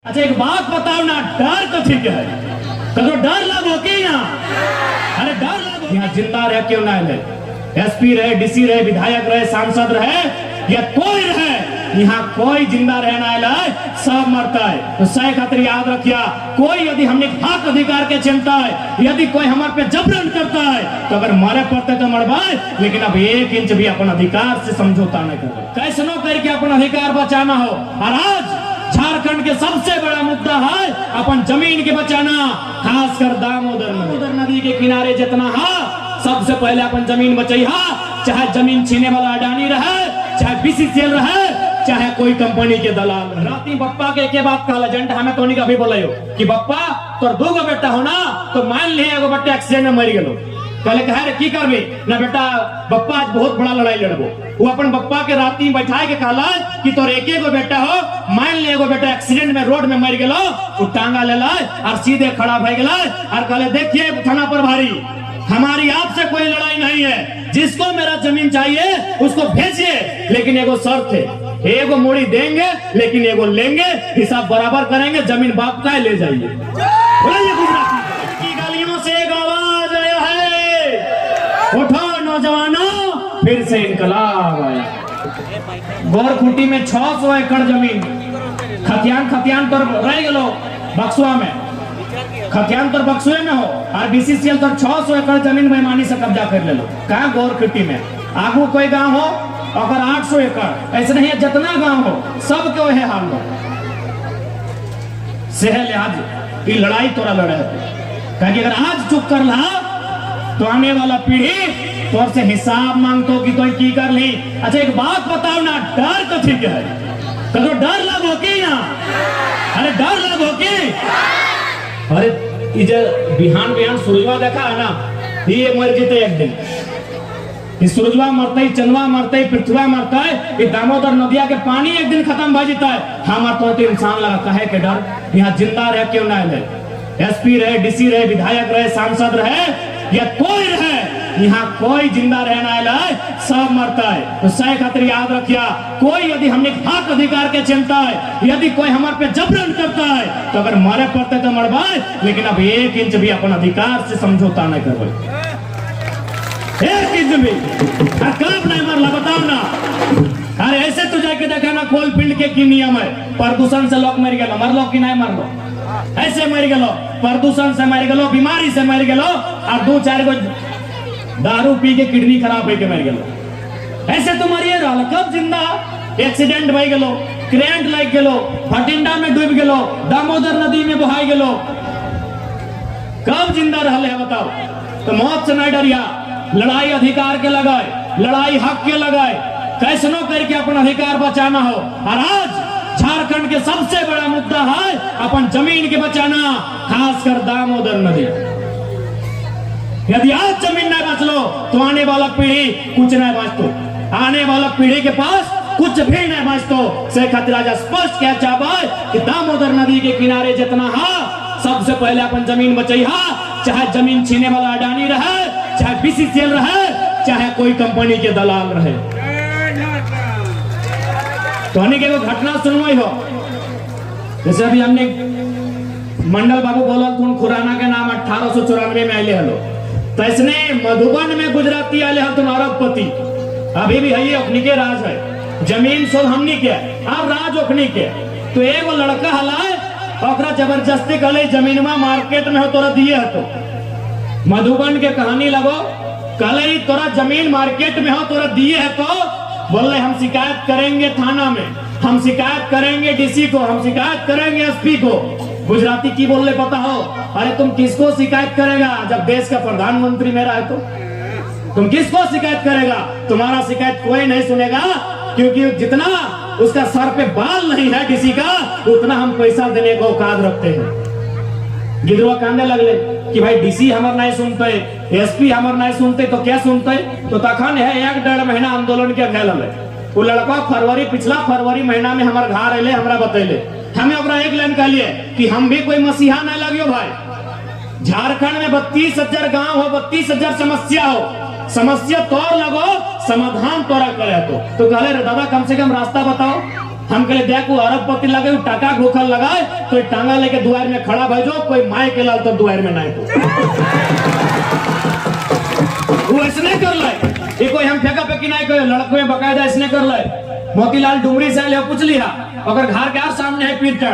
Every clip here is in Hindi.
अच्छा एक बात बताओ ना, डर तो ठीक है, कदो डर लगो कि ना, अरे डर लगो। यहाँ जिंदा रहे क्यों ना रहे, एसपी रहे, डीसी रहे, विधायक रहे, सांसद रहे या कोई रहे, यहाँ कोई जिंदा रहना है, सब मरता है। तो सही खातिर याद रखिया, कोई यदि हमने हक अधिकार के चिंता है, यदि कोई हमारे पे जबरन करता है तो अगर मरे पड़ते तो मरवाए, लेकिन अब 1 इंच भी अपन अधिकार से समझौता नहीं कर, कैसनो करके अपन अधिकार बचाना हो। और आज झारखंड के सबसे बड़ा मुद्दा है अपन जमीन के बचाना, खासकर दामोदर नदी के किनारे जितना है, सबसे पहले अपन जमीन बचाइया। चाहे जमीन छीने वाला अडानी रहे, चाहे बीसीसीएल रहे, चाहे कोई कंपनी के दलाल। राती बप्पा के एक बात कहला, एजेंट हमें तो नहीं कभी बोले हो कि बप्पा तोर 2 बेटा हो ना, तो मान लिए एगो बेटा एक्सीडेंट में मर गेलो, कहले कहे की करबी ना बेटा, बप्पा आज बहुत बड़ा लड़ाई लड़बो। वो अपन बप्पा के राती बैठाए के कहला कि तोर एक गो बेटा हो, मान ले एगो बेटा एक्सीडेंट में रोड में मर गेलो, वो टांगा ले लाए और सीधे खड़ा भय गेला और कहले देखिए थाना प्रभारी, हमारी आपसे कोई लड़ाई नहीं है, जिसको मेरा जमीन चाहिए उसको भेजिए, लेकिन एगो शर्त है, एगो मूड़ी देंगे लेकिन एगो लेंगे, हिसाब बराबर करेंगे, जमीन बाप का ले जाइए। गलियों से एक आवाज आया है, उठो नौजवानों, फिर से इनकलाब आया। गोरखुटी में 600 एकड़ जमीन खतियान तो रह गलो बक्सुआ में, खतियान तो बक्सुए में हो, और बीसीसीएल तो 600 एकड़ जमीन बेईमानी से कब्जा कर ले लो। कहा गोरखुटी में आगू कोई गांव हो अगर 800 एकड़, ऐसे नहीं है, जितना गांव हो सबके वही हाल हो। सेहे लिहाज की लड़ाई तोरा लड़े, कहीं अगर आज चुप कर ला तो आने वाला पीढ़ी तोर से हिसाब मांगतो कि तो की कर ली। अच्छा एक बात बताओ ना, डर तो ठीक है, कदो डर लगो कि ना, अरे डर लगो कि, अरे इधर बिहान सूरजवा देखा है ना, ये मर जीते एक दिन, इस सूरजवा मरते ही, चंदवा मरते ही, पृथ्वा मरता है, ये दामोदर नदिया के पानी एक दिन खत्म हो जाता है। हमारे तो इंसान लगा कहे के डर, यहाँ जिंदा रहे क्यों ना रहे, एसपी रहे, डीसी रहे, विधायक रहे, सांसद रहे या कोई रहे, यहाँ कोई जिंदा रहना है, सब मरता है। तो सही खातिर याद रखिया, कोई यदि हमने हक अधिकार के चिंता है, यदि कोई हमारे पे जबरन करता है तो अगर मरे पड़ते तो मरवाए, लेकिन अब 1 इंच भी अपन अधिकार से समझौता नहीं करवाए, 1 इंच भी। कब नहीं मरला बताओ ना, अरे ऐसे तो जाके देखा ना कोल फील्ड के की नियम है, प्रदूषण से लोग मर गए, मरलो कि नहीं मरलो, ऐसे मर गलो, प्रदूषण से मर गलो, बीमारी से मर गलो, और 2-4 गो दारू पी के किडनी खराब होके मर गलो, ऐसे तो मरिए रहा। कब जिंदा, एक्सीडेंट भई गलो, करेंट लग गलो, भटिंडा में डूब गलो, दामोदर नदी में बहाई गलो, कब जिंदा रहले है बताओ। तो मौत से नहीं डरिया, लड़ाई अधिकार के लगाए, लड़ाई हक के लगाए, कैसनो करके अपन अधिकार बचाना हो। और आज झारखंड के सबसे बड़ा मुद्दा है अपन जमीन के बचाना, खासकर दामोदर नदी। यदि आज जमीन नहीं बच लो तो आने वाला पीढ़ी कुछ नहीं बचतो, आने वाला पीढ़ी के पास कुछ भी नहीं बचतो। से खातिर आज स्पष्ट क्या चाहे कि दामोदर नदी के किनारे जितना है, सबसे पहले अपन जमीन बचाइया। चाहे जमीन छीने वाला अडानी रहे, चाहे बीसीसीएल रहे, चाहे कोई कंपनी के दलाल रहे। तो हमने के घटना सुनवाई हो, जैसे अभी हमने मंडल बाबू बोला तुम खुराना के नाम 1894 में आए हलो, तो इसने मधुबन में गुजराती आले हम तुम अरबपति, अभी भी है ये अपनी के राज है, जमीन सब हमनी के और राज अपनी के। तो एगो लड़का हलाए और जबरदस्ती कले जमीन में मार्केट में हो तोरा दिए हतो, मधुबन के कहानी लगो, कले तोरा जमीन मार्केट में हो तोरा दिए है, तो बोले हम शिकायत करेंगे थाना में, हम शिकायत करेंगे डीसी को, हम शिकायत करेंगे एसपी को। गुजराती की बोल ले पता हो, अरे तुम किसको शिकायत करेगा, जब देश का प्रधानमंत्री मेरा है तो तुम किसको शिकायत करेगा, तुम्हारा शिकायत कोई नहीं सुनेगा, क्योंकि जितना उसका सर पे बाल नहीं है डीसी का, उतना हम पैसा देने को औकात रखते हैं। गिदरवा कांदे लगले कि भाई डीसी हमार नहीं सुनते, एसपी हमार नहीं सुनते, तो क्या सुनते, तो तखन है 1-1.5 महीना आंदोलन के भेल है। वो लड़का पिछला फरवरी महीना में हमारे घर अले, हमरा बतैले, हमें ओकरा एक लाइन कहलिए कि हम भी कोई मसीहा नहीं लगियो भाई, झारखंड में 32,000 गांव हो, 32,000 समस्या हो, समस्या तोड़ लगो, समाधान तोरा करे तो कहले रे दादा कम से कम रास्ता बताओ, हम कहले देखो अरबपति लगे टाका घोखल लगाए तो टांगा लेके दुआर में खड़ा भाई जो कोई माए के लाल तो दुआर में नहीं तो वो ऐसने कर लाए ये कोई हम फेंका फेंकी नहीं कोई लड़कों में बकायदा ऐसने कर लाए। मोतीलाल डुमरी से ले पूछ लिया अगर घर के सामने है पीटर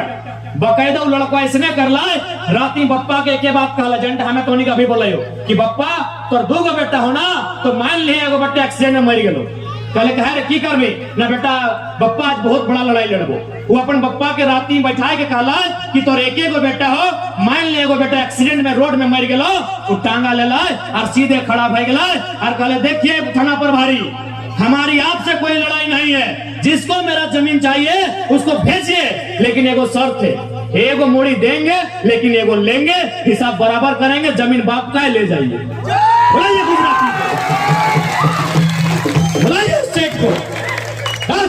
बकायदा वो लड़का ऐसने कर लाए राती बप्पा के एक बात कहला जंट हमें तो नहीं कभी बोलायो कि बप्पा तोर दो गो बेटा हो ना तो मान लिए एगो बेटा एक्सीडेंट में मर गेलो कहले कहे रे की करबी ना बेटा बप्पा आज बहुत बड़ा लड़ाई लड़बो वो अपन बप्पा के राती बैठाए के कहला कि तोर एक गो बेटा हो मान लिए एगो बेटा एक्सीडेंट में रोड में मर गेलो वो टांगा ले लाए और सीधे खड़ा भई गेला और कहले देखिए थाना पर भारी हमारी आपसे कोई लड़ाई नहीं है जिसको मेरा जमीन चाहिए उसको भेजिए लेकिन एगो शर्त है एगो मूड़ी देंगे लेकिन एगो लेंगे हिसाब बराबर करेंगे जमीन बाप का ले जाइए। बुलाइए गुजराती बुलाइए सेठ को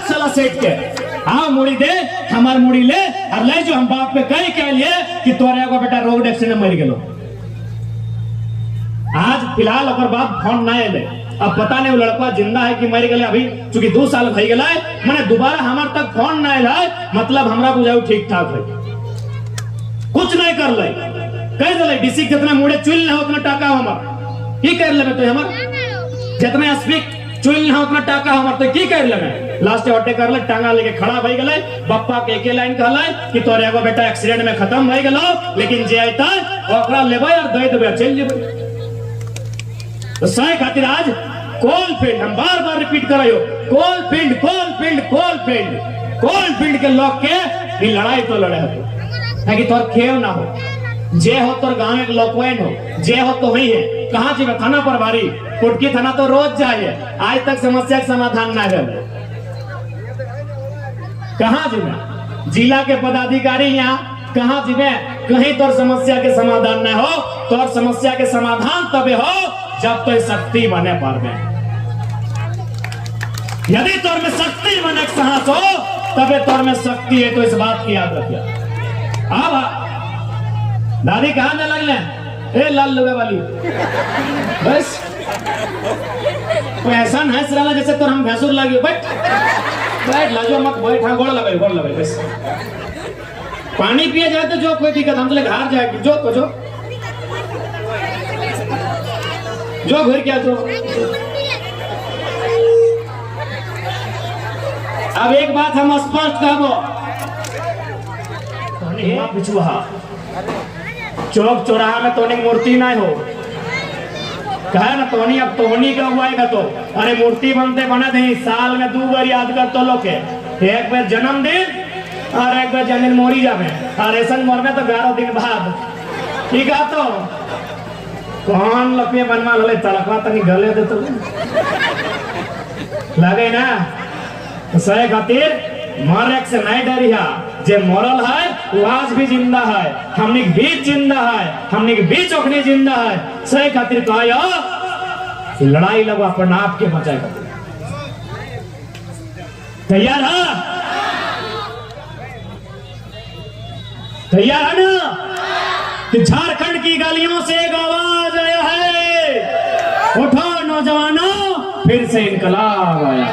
साला सेठ के हाँ मूड़ी दे हमार मूड़ी ले और ले जो हम बाप पे कहीं कह लिए कि तोरे एगो बेटा रोड एक्सीडेंट में मर गेलो। आज फिलहाल अगर बाप फोन ना ले अब पता नहीं वो लड़का जिंदा है कि मर गए अभी चूंकि 2 साल भई गए मैंने दोबारा हमार तक फोन ना आए मतलब हमरा बुझाऊ ठीक ठाक है कुछ नहीं कर ले कह दे डीसी कितना मुड़े चुल ना उतना टाका हमार की कर लेबे तो हमार जितना स्पीक चुल ना उतना टाका हमार तो की कर लेबे लास्ट हटे कर ले टांगा लेके खड़ा भई गए बप्पा के एक लाइन कहला कि तोरे एगो बेटा एक्सीडेंट में खत्म भई गेलो लेकिन जे आइता ओकरा लेबे और दे देबे चल जेबे तो सही खातिर आज कोलफील्ड हम बार बार रिपीट करायो कोलफील्ड कोलफील्ड कोलफील्ड कोलफील्ड के लोग के ये लड़ाई तो लड़े हो कि तोर खेव ना हो जे हो तोर गांव के लोकवेन हो जे हो तो वही है कहां जी थाना पर भारी कुटकी थाना तो रोज जाए आज तक समस्या का समाधान ना है कहां जी जिला के पदाधिकारी यहाँ कहां जी कहीं तोर समस्या के समाधान ना हो तोर समस्या के समाधान तबे हो जब तो शक्ति बने पारबे यदि तोर में शक्ति बने साहस हो तबे तोर में शक्ति है तो इस बात की याद रखिए। अब दादी कहां जाने लगले ए लाल लुगा वाली बस कोई ऐसा हंस रहा जैसे तो हम भैंसुर लगे बैठ बैठ लाजो मत बैठ हाँ गोड़ लगे बस पानी पिए जाए तो जो कोई दिक्कत हम तो घर जाए जो तो जो घर क्या जो अब एक बात हम स्पष्ट कहबो पिछुआ चौक चौराहा में तोनी मूर्ति नहीं हो कहे ना तोनी अब तोनी का हुआ तो अरे मूर्ति बनते बने नहीं साल में 2 बार याद कर तो लोग एक बार जन्मदिन और एक बार जन्मदिन मोरी जावे और ऐसा मर में तो 11 दिन बाद ठीक है तो कौन लपे बनवा ले तड़कवा तनी गले दे तो लगे ना तो सही खातिर मरे से नहीं डरिया जे मरल है वो आज भी जिंदा है हमने के बीच जिंदा है हमने के बीच ओखनी जिंदा है सही खातिर कहा लड़ाई लगो अपन आप के बचाए खातिर तैयार है ना कि झारखंड की गलियों से एक आवाज आया है उठो नौजवानों फिर से इनकलाब आया।